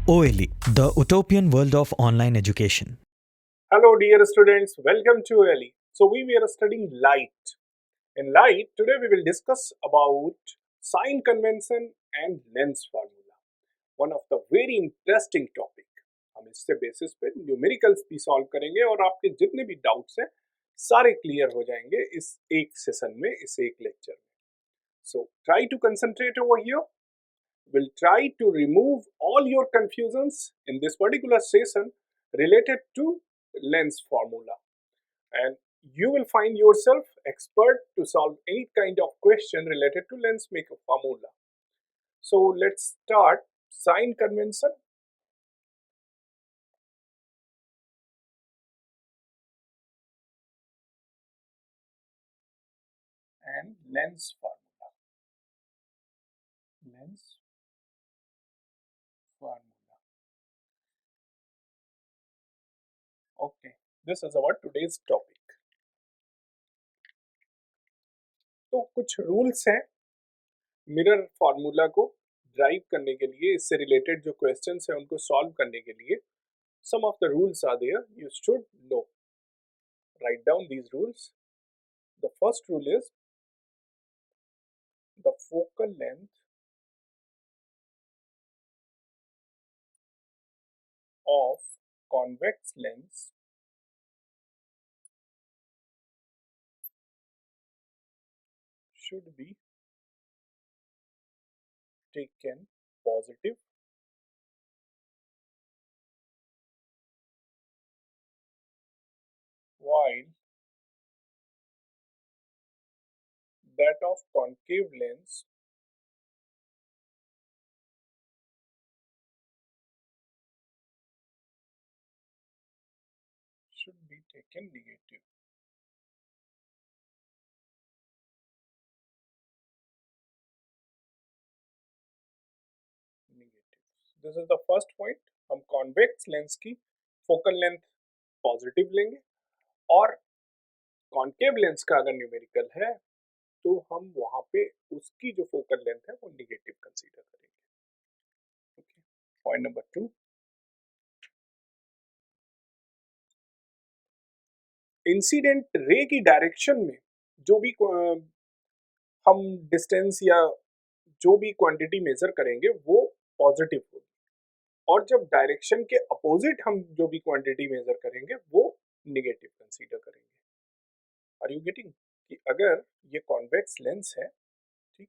OLE, the utopian world of online education. Hello, dear students. Welcome to LE. So we were studying light. In light, today we will discuss about sign convention and lens formula. One of the very interesting topic. हम इससे basis पे numericals भी solve करेंगे और आपके जितने भी doubts हैं सारे क्लियर हो जाएंगे इस एक सेशन में, इस एक लेक्चर में. So try to concentrate over here. We'll try to remove all your confusions in this particular session related to lens formula, and you will find yourself expert to solve any kind of question related to lens maker formula. So let's start sign convention. And lens formula. Lens formula. Okay, this is our today's topic. तो कुछ rules हैं mirror formula को drive करने के लिए, इससे related जो questions हैं उनको सॉल्व करने के लिए. Some of the rules are there, you should know. Write down these rules. The first rule is the focal length of convex lens should be taken positive while that of concave lens should be taken negative. This is the first point. हम convex lens की focal length positive लेंगे और concave lens का अगर numerical है तो हम वहां पे उसकी जो फोकल लेंथ है वो निगेटिव कंसीडर करेंगे. Okay, point number 2. Incident ray की डायरेक्शन में जो भी हम डिस्टेंस या जो भी क्वांटिटी मेजर करेंगे वो पॉजिटिव होगी, और जब डायरेक्शन के अपोजिट हम जो भी क्वांटिटी मेजर करेंगे वो निगेटिव कंसीडर करेंगे. Are you getting? कि अगर ये कॉन्वेक्स लेंस है, ठीक,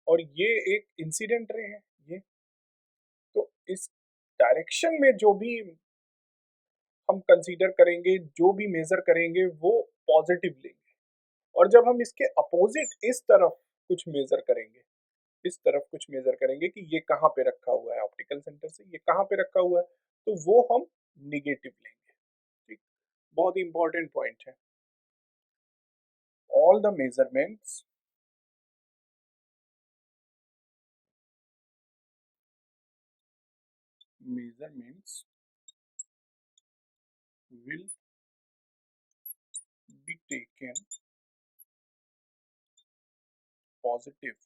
और ये एक इंसिडेंट रे है, ये, तो इस डायरेक्शन में जो भी हम कंसीडर करेंगे, जो भी मेजर करेंगे वो पॉजिटिव लेंगे, और जब हम इसके अपोजिट इस तरफ कुछ मेजर करेंगे, इस तरफ कुछ मेजर करेंगे कि ये कहाँ पे रखा हुआ है ऑप्टिकल सेंटर से, ये कहाँ पे रखा हुआ है, तो वो हम निगेटिव लेंगे. ठीक, बहुत ही इंपॉर्टेंट पॉइंट है. All the measurements will be taken positive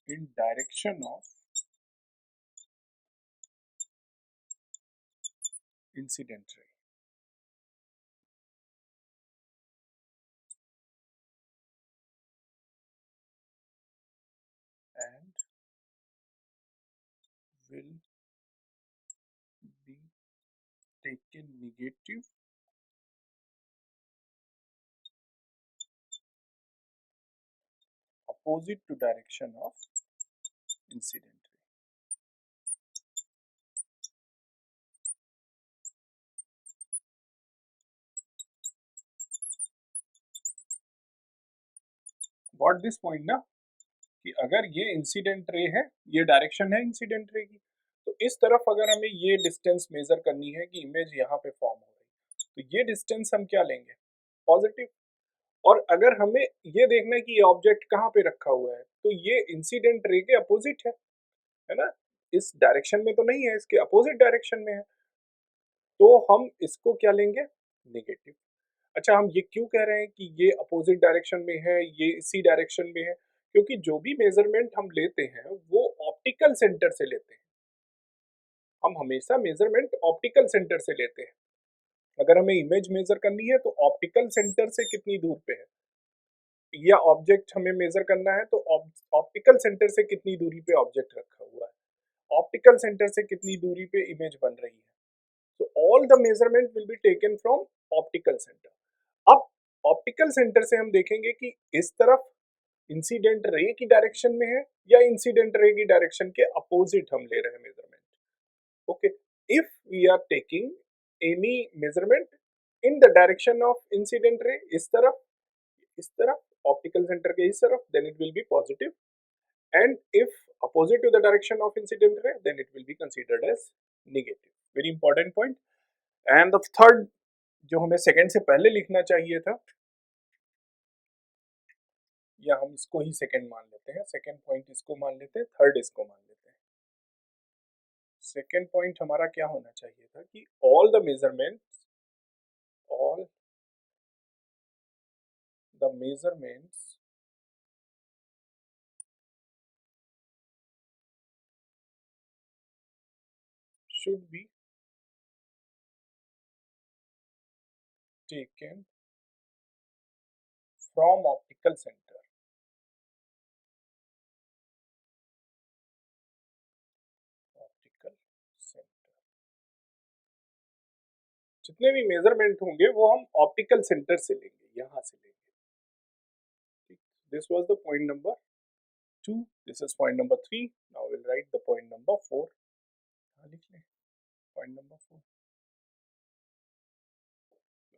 in direction of incident ray and will be taken negative opposite to direction of incident ray. Got this point ना, कि अगर ये इंसिडेंट रे है, ये डायरेक्शन है incident ray की, तो इस तरफ अगर हमें ये डिस्टेंस मेजर करनी है कि इमेज यहाँ पे फॉर्म हो रही, तो ये डिस्टेंस हम क्या लेंगे? पॉजिटिव. और अगर हमें ये देखना है कि ये ऑब्जेक्ट कहाँ पे रखा हुआ है, तो ये इंसिडेंट रे के अपोजिट है ना, इस डायरेक्शन में तो नहीं है, इसके अपोजिट डायरेक्शन में है, तो हम इसको क्या लेंगे? नेगेटिव. अच्छा, हम ये क्यों कह रहे हैं कि ये अपोजिट डायरेक्शन में है, ये इसी डायरेक्शन में है? क्योंकि जो भी मेजरमेंट हम लेते हैं वो ऑप्टिकल सेंटर से लेते हैं। हम हमेशा मेजरमेंट ऑप्टिकल सेंटर से लेते हैं। अगर हमें इमेज मेजर करनी है तो ऑप्टिकल सेंटर से कितनी दूर पे है, या ऑब्जेक्ट हमें मेजर करना है तो ऑप्टिकल सेंटर से कितनी दूरी पे ऑब्जेक्ट रखा हुआ है, ऑप्टिकल सेंटर से कितनी दूरी पे इमेज बन रही है। तो all the measurement will be taken from optical centre. अब ऑप्टिकल सेंटर से हम देखेंगे कि इस तरफ इंसिडेंट रे की डायरेक्शन में है या इंसिडेंट रे की डायरेक्शन के अपोजिट हम ले रहे हैं measurement. Okay, if we are taking any measurement in the direction of incident ray, इस तरफ ऑप्टिकल सेंटर के इस तरफ, then it will be positive, and if opposite to the direction of incident ray then it will be considered as negative. Very important point. And the third, जो हमें second से पहले लिखना चाहिए था, या हम इसको ही सेकंड मान लेते हैं, सेकंड पॉइंट इसको मान लेते हैं, थर्ड इसको मान लेते हैं। सेकंड पॉइंट हमारा क्या होना चाहिए था कि all the measurements should be taken from optical center. जितने भी मेजरमेंट होंगे वो हम ऑप्टिकल सेंटर से लेंगे, यहां से लेंगे। This was the point number 2, this is point number 3। Now will write the point number 4। लिख लें पॉइंट नंबर 4।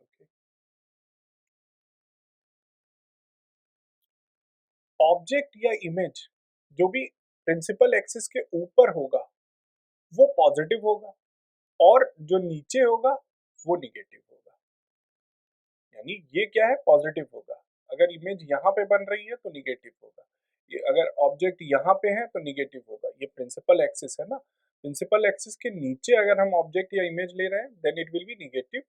ओके, ऑब्जेक्ट या इमेज जो भी प्रिंसिपल एक्सिस के ऊपर होगा वो पॉजिटिव होगा, और जो नीचे होगा वो निगेटिव होगा। यानी ये क्या है, पॉजिटिव होगा। अगर इमेज यहाँ पे बन रही है तो निगेटिव होगा, ये अगर ऑब्जेक्ट यहाँ पे है तो निगेटिव होगा। ये प्रिंसिपल एक्सिस है ना, प्रिंसिपल एक्सिस के नीचे अगर हम ऑब्जेक्ट या इमेज ले रहे हैं then it will be negative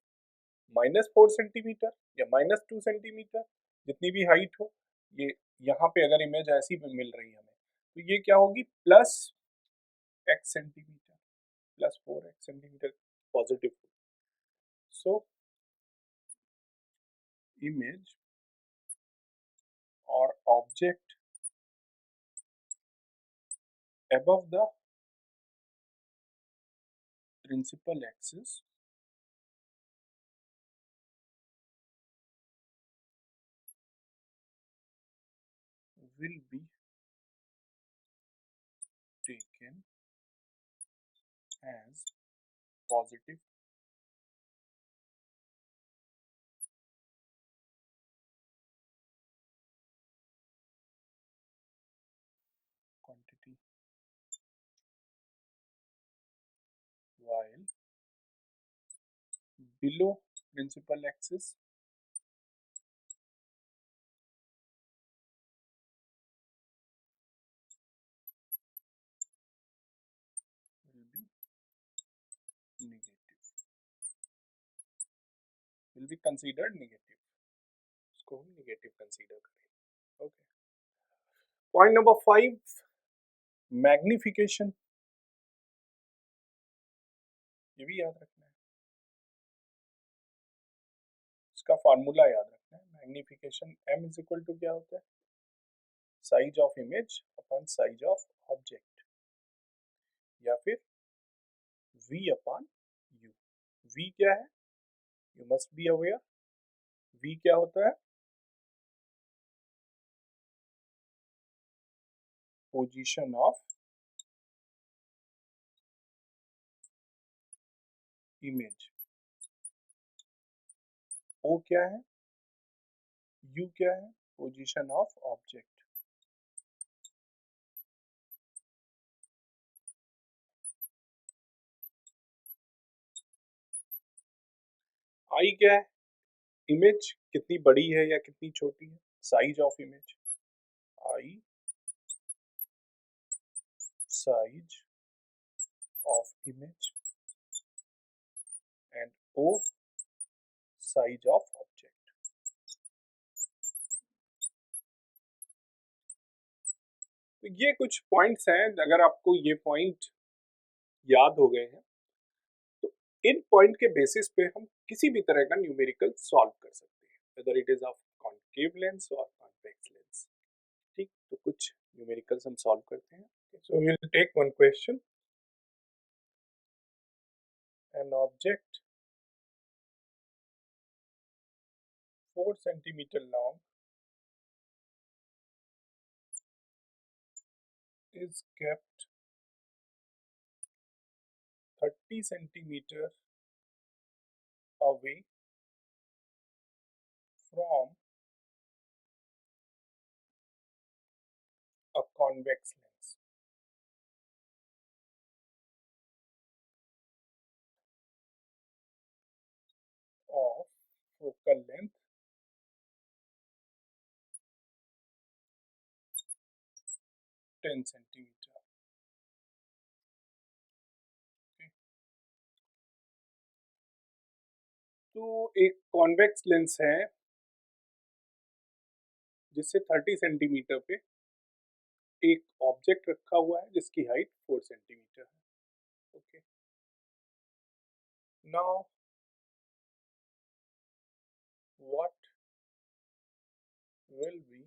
-4 centimetre या -2 सेंटीमीटर, जितनी भी हाइट हो। ये यहाँ पे अगर इमेज ऐसी मिल रही है हमें तो ये क्या होगी, +x centimetre, +4x centimetre positive. So image और object above the principal axis will be taken as positive quantity, while below principal axis will be negative, will be considered negative। इसको हम नेगेटिव कंसीडर करें। Okay, point number 5, magnification. ये भी याद रखना है, इसका फार्मूला याद रखना है। Magnification m is equal to क्या होता है, size of image upon size of object, या फिर v अपॉन u। v क्या है, you must be aware, v क्या होता है, पोजीशन ऑफ इमेज। o क्या है, u क्या है, पोजीशन ऑफ ऑब्जेक्ट। i क्या है, इमेज कितनी बड़ी है या कितनी छोटी है, size of image. i size of image and o size of object. तो ये कुछ पॉइंट्स हैं, अगर आपको ये पॉइंट याद हो गए हैं तो इन पॉइंट के बेसिस पे हम किसी भी तरह का न्यूमेरिकल सॉल्व कर सकते हैं, whether it is of concave lens और कॉन्वेक्स लेंस। ठीक, तो कुछ न्यूमेरिकल्स हम सॉल्व करते हैं। So we will take one question. An object 4 centimeter long is kept 30 centimeter away from a convex lens of focal length 10 centimeter। Okay? तो एक convex lens है जिससे 30 सेंटीमीटर पे एक ऑब्जेक्ट रखा हुआ है जिसकी हाइट 4 सेंटीमीटर है। Okay, now what will B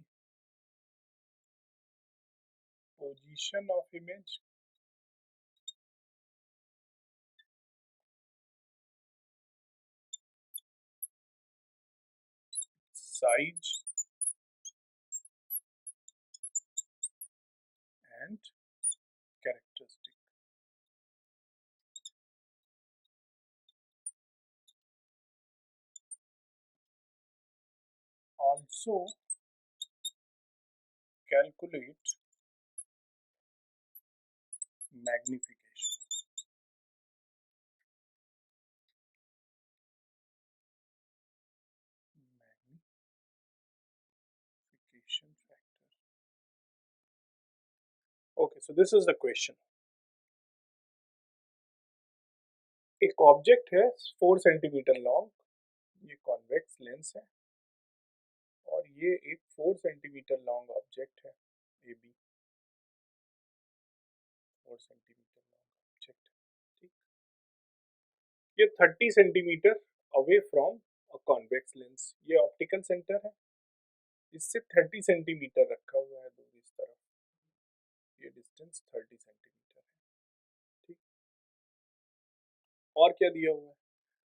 position of image size and characteristic। Also calculate magnification। Magnification factor। Okay, so this is the question। एक ऑब्जेक्ट है 4 सेंटीमीटर लॉन्ग, ये कॉन्वेक्स लेंस है और ये एक 4 सेंटीमीटर लॉन्ग ऑब्जेक्ट है, ये भी 4 सेंटीमीटर लॉन्ग ऑब्जेक्ट। ठीक, ये 30 centimetre away from a convex lens, ये ऑप्टिकल सेंटर है, इससे 30 सेंटीमीटर रखा हुआ है दूर इस तरफ, ये डिस्टेंस 30 सेंटीमीटर है। ठीक, और क्या दिया हुआ है,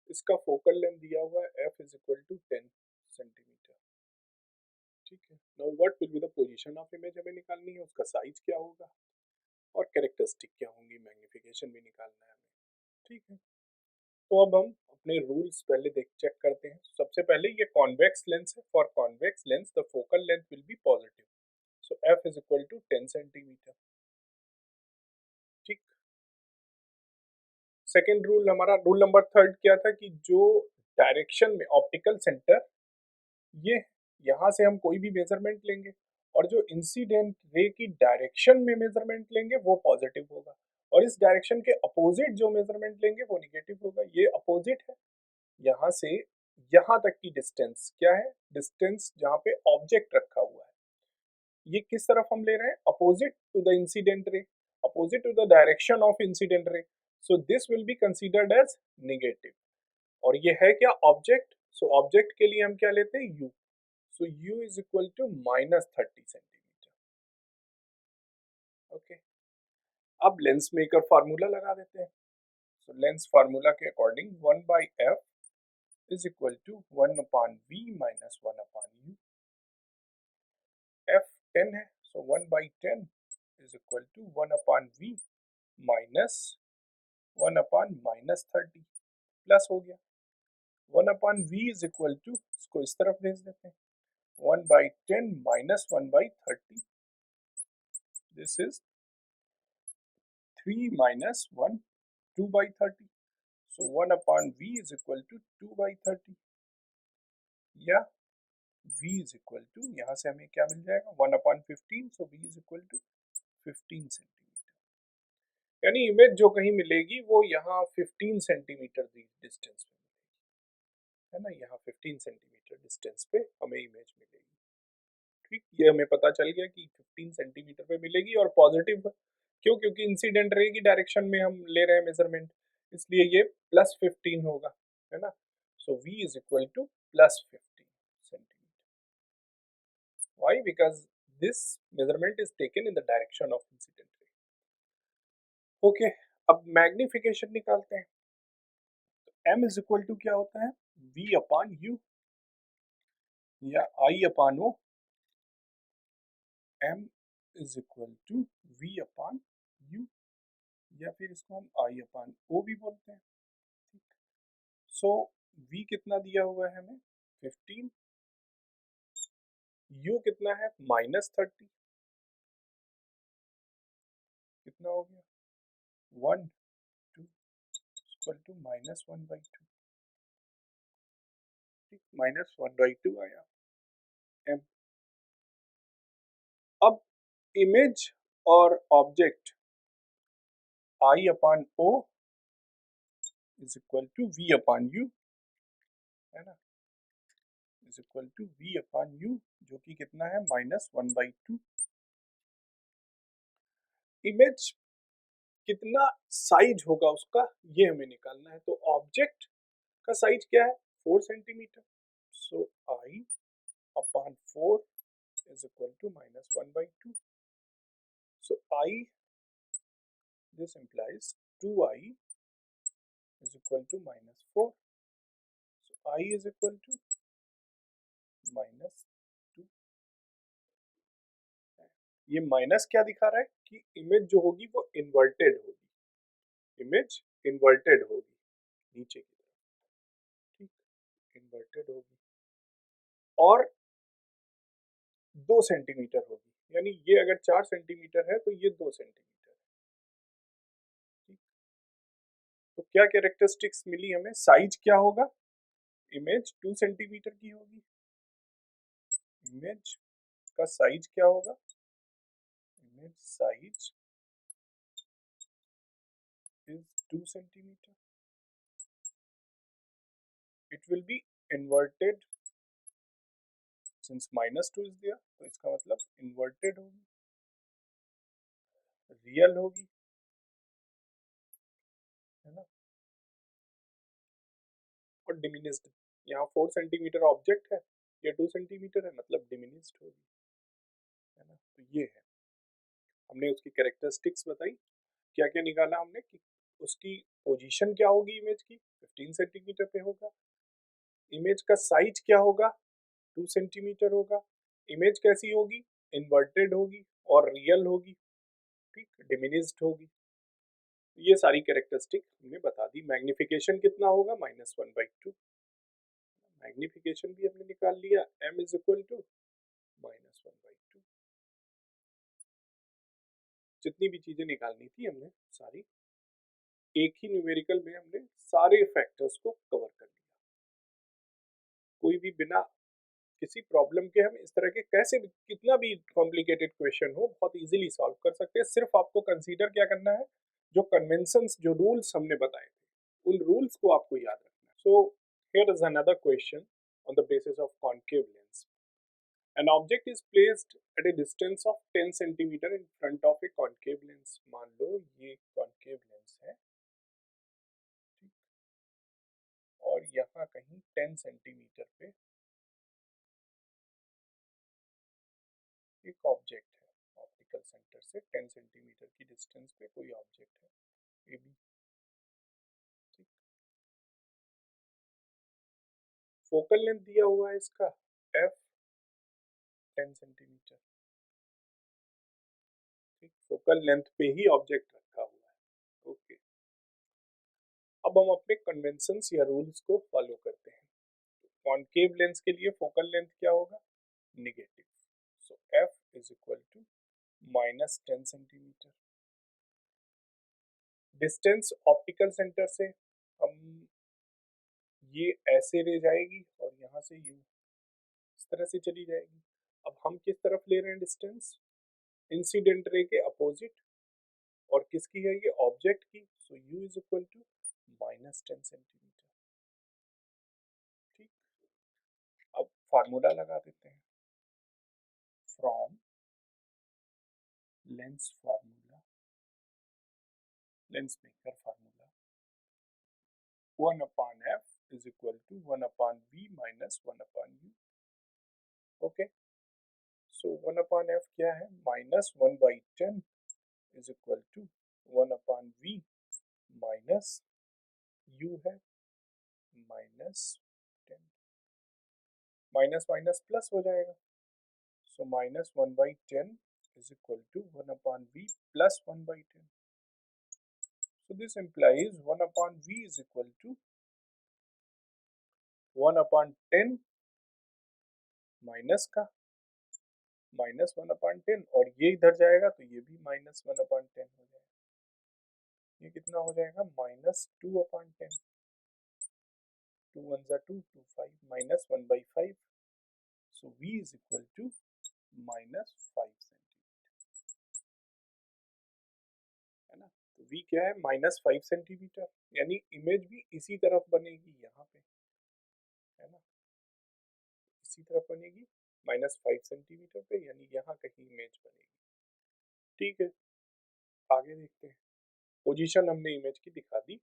इसका फोकल लेंथ दिया हुआ है f is equal to 10 centimetre. ठीक है, now what will be the position of image हमें निकालनी है, उसका साइज क्या होगा और कैरेक्टरिस्टिक क्या होंगी, मैग्निफिकेशन भी निकालना है हमें। ठीक है, तो अब हम अपने रूल्स पहले देख चेक करते हैं। सबसे पहले ये कॉन्वेक्स लेंस है, for convex lens the focal length will be positive, so f is equal to 10 centimetre. ठीक, सेकेंड रूल हमारा, रूल नंबर थर्ड क्या था कि जो डायरेक्शन में ऑप्टिकल सेंटर, ये यहाँ से हम कोई भी मेजरमेंट लेंगे और जो इंसिडेंट रे की डायरेक्शन में मेजरमेंट लेंगे वो पॉजिटिव होगा और इस डायरेक्शन के अपोजिट जो मेजरमेंट लेंगे वो निगेटिव होगा। ये अपोजिट है, यहाँ से यहाँ तक की डिस्टेंस क्या है, डिस्टेंस जहाँ पे ऑब्जेक्ट रखा हुआ है, ये किस तरफ हम ले रहे हैं, opposite to the incident ray, opposite to the direction of incident ray, so this will be considered as negative. और ये है क्या, ऑब्जेक्ट, सो ऑब्जेक्ट के लिए हम क्या लेते हैं, u, so u is equal to -30 centimetre. Okay, अब लेंस मेकर फार्मूला लगा देते हैं। सो लेंस फार्मूला के according 1/f is equal to 1/v minus 1/u। f 10 है, so 1/10 is equal to 1/v minus 1/-30 plus हो गया 1/v इज इक्वल टू, इसको इस तरफ भेज देते हैं, 1/10 minus 1/30, this is 3 minus 1, 2/30, so 1/v is equal to 2/30, या v is equal to, यहाँ से हमें क्या मिल जाएगा 1/15, so v is equal to 15 centimetre. यानी इमेज जो कहीं मिलेगी वो यहाँ 15 सेंटीमीटर डिस्टेंस पे मिलेगी, है ना, यहाँ 15 सेंटीमीटर डिस्टेंस पे हमें इमेज मिलेगी। ठीक, ये हमें पता चल गया कि 15 सेंटीमीटर पे मिलेगी और पॉजिटिव क्यों, क्योंकि इंसिडेंट रे की डायरेक्शन में हम ले रहे हैं मेजरमेंट, इसलिए ये +15 होगा, है ना। So v is equal to +15 centimetre. Why? Because this measurement is taken in the direction of incident ray. Okay, अब मैग्निफिकेशन निकालते हैं। m इज इक्वल टू क्या होता है, v अपॉन u या I upon o। m is equal to v upon u या फिर इसको हम I अपॉन o भी बोलते हैं। सो v कितना दिया हुआ है हमें 15, u कितना है -30, कितना हो गया 1 2 इक्वल टू -1/2, ठीक, -1/2 आया m। अब इमेज और object I upon o is equal to v upon u, है ना, is equal to v upon u, जो कि कितना है -1/2। इमेज कितना साइज होगा उसका, ये हमें निकालना है। तो ऑब्जेक्ट का साइज क्या है 4 centimetre. So I upon 4 is equal to -1/2। So I, this implies 2I is equal to -4. So I is equal to -2। ये माइनस क्या दिखा रहा है कि इमेज जो होगी वो इन्वर्टेड होगी, इमेज इन्वर्टेड होगी नीचे की तरफ, ठीक, इन्वर्टेड होगी और 2 सेंटीमीटर होगी, यानी ये अगर 4 सेंटीमीटर है तो ये 2 सेंटीमीटर है, ठीक। तो क्या कैरेक्टरिस्टिक्स मिली हमें, साइज क्या होगा, इमेज 2 सेंटीमीटर की होगी, इमेज का साइज क्या होगा, image size is 2 centimeter. It will be inverted since -2 is there, तो इसका मतलब inverted होगी, रियल होगी, है ना, और डिमिनिस्ड। यहाँ 4 सेंटीमीटर ऑब्जेक्ट है, ये 2 सेंटीमीटर है, मतलब डिमिनिस्ड होगी, है ना। तो ये है, हमने उसकी कैरेक्टरिस्टिक्स बताई। क्या क्या निकाला हमने कि उसकी पोजीशन क्या होगी इमेज की 15 सेंटीमीटर पे होगा, इमेज का साइज क्या होगा 2 सेंटीमीटर होगा, इमेज कैसी होगी इन्वर्टेड होगी और रियल होगी, ठीक, डिमिनिस्ड होगी। ये सारी कैरेक्टरिस्टिक हमने बता दी। मैग्निफिकेशन कितना होगा -1/2, मैग्निफिकेशन भी हमने निकाल लिया, m इज इक्वल टू -1/2। जितनी भी चीजें निकालनी थी हमने सारी एक ही न्यूमेरिकल में हमने सारे फैक्टर्स को कवर कर लिया। कोई भी बिना किसी प्रॉब्लम के हम इस तरह के कैसे भी कितना भी कॉम्प्लिकेटेड क्वेश्चन हो बहुत इजीली सॉल्व कर सकते हैं। सिर्फ आपको कंसीडर क्या करना है, जो कन्वेंशंस जो रूल्स हमने बताए थे उन रूल्स को आपको याद रखना है। So here is another question on the basis of concave lens. An object is placed at A distance of 10 centimetre in front of a concave lens. मान लो ये कॉन्केव लेंस है, ठीक, और यहाँ कहीं 10 सेंटीमीटर पे एक ऑब्जेक्ट है, ऑप्टिकल सेंटर से 10 सेंटीमीटर की डिस्टेंस पे कोई ऑब्जेक्ट है ए बी, ठीक, फोकल लेंथ दिया हुआ है इसका एफ 10 सेंटीमीटर, ठीक, फोकल लेंथ पे ही ऑब्जेक्ट रखा हुआ है। ओके, अब हम अपने कन्वेंशंस या रूल्स को फॉलो करते हैं। कॉन्केव लेंस के लिए फोकल लेंथ क्या होगा negative, so f is equal to -10 centimetre. Distance optical centre से हम ये ऐसे ले जाएगी और यहाँ से यू इस तरह से चली जाएगी। अब हम किस तरफ ले रहे हैं डिस्टेंस, इंसिडेंट रे के अपोजिट, और किसकी है ये ऑब्जेक्ट की, so u is equal to -10 centimetre, ठीक। अब फार्मूला लगा देते हैं, from lens formula, lens maker formula, 1 upon f is equal to 1 upon v minus 1 upon u. Okay, so 1 upon f क्या है, minus 1 by 10 is equal to 1 upon v minus u है minus 10, minus minus plus हो जाएगा, so minus 1 by 10 is equal to 1 upon v plus 1 by 10. So this implies 1 upon v is equal to 1 upon 10 minus का minus 1 upon 10, और ये इधर जाएगा तो ये भी माइनस 1 upon 10 हो जाएगा, ये कितना हो जाएगा माइनस 2 upon 10, 2 1 जा 2, 2 5 minus 1 by 5, so v is equal to minus 5 centimetre, है ना। तो v क्या है, माइनस 5 सेंटीमीटर, यानी इमेज भी इसी तरफ बनेगी यहाँ पे, है ना, इसी तरफ बनेगी माइनस 5 सेंटीमीटर पे, यानी यहाँ कहीं इमेज बनेगी। ठीक है, आगे देखते हैं। पोजीशन हमने इमेज की दिखा दी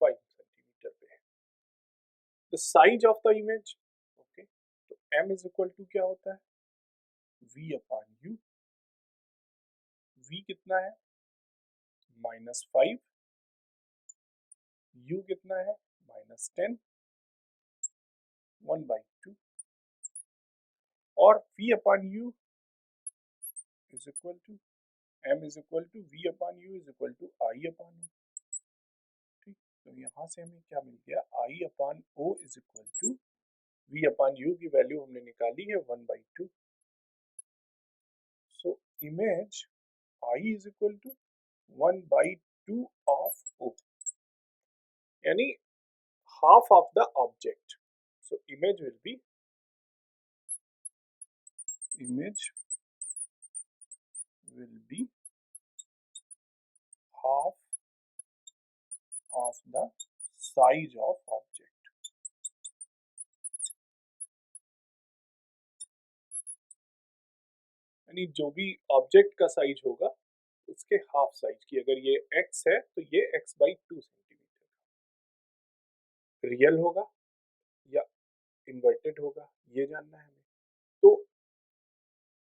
5 सेंटीमीटर पे। The size of the image, okay, तो m इज इक्वल टू क्या होता है, v अपॉन u। v कितना है, -5, u कितना है, -10, 1/2, और v upon u is equal to m is equal to v upon u is equal to i upon o। ठीक, तो यहाँ से हमें क्या मिल गया, i upon o is equal to v upon u की वैल्यू हमने निकाली है 1/2। So image i is equal to 1/2 of o, यानी half of the object. So image will be half of the size of object. यानी जो भी object का size होगा उसके हाफ साइज की, अगर ये x है तो ये x/2 सेंटीमीटर रियल होगा या इन्वर्टेड होगा, ये जानना है हमें। तो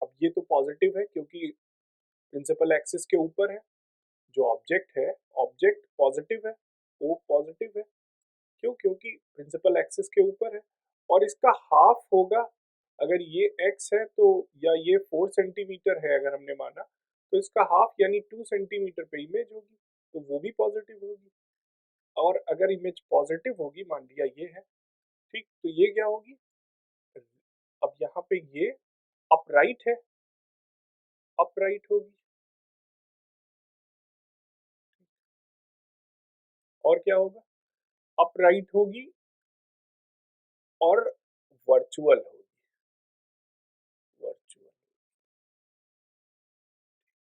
अब ये तो पॉजिटिव है क्योंकि प्रिंसिपल एक्सिस के ऊपर है, जो ऑब्जेक्ट है, ऑब्जेक्ट पॉजिटिव है, ओ पॉजिटिव है, क्यों, क्योंकि प्रिंसिपल एक्सिस के ऊपर है, और इसका हाफ होगा, अगर ये x है तो, या ये 4 सेंटीमीटर है अगर हमने माना, तो इसका हाफ यानी 2 सेंटीमीटर पे इमेज होगी, तो वो भी पॉजिटिव होगी। और अगर इमेज पॉजिटिव होगी, मान लिया ये है, ठीक, तो ये क्या होगी, अब यहाँ पे ये अपराइट है, अपराइट होगी, और क्या होगा, अपराइट होगी और वर्चुअल होगी, वर्चुअल।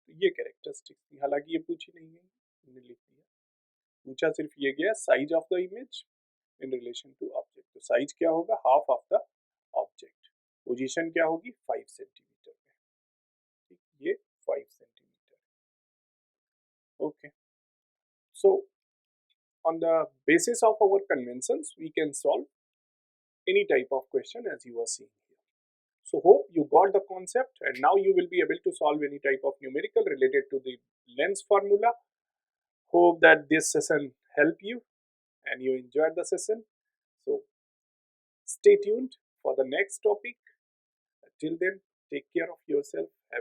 तो ये कैरेक्टरिस्टिक्स थी, हालांकि ये पूछी नहीं गई, हमने लिख दिया, पूछा सिर्फ ये गया size of the image in relation to object. तो साइज क्या होगा, half of the object. Position क्या होगी, 5 सेंटीमीटर पे, ठीक, ये 5 centimetre. Okay, so on the basis of our conventions we can solve any type of question as you are seeing here. So hope you got the concept, and now you will be able to solve any type of numerical related to the lens formula. Hope that this session helped you and you enjoyed the session. So stay tuned for the next topic. Till then, take care of yourself. Have a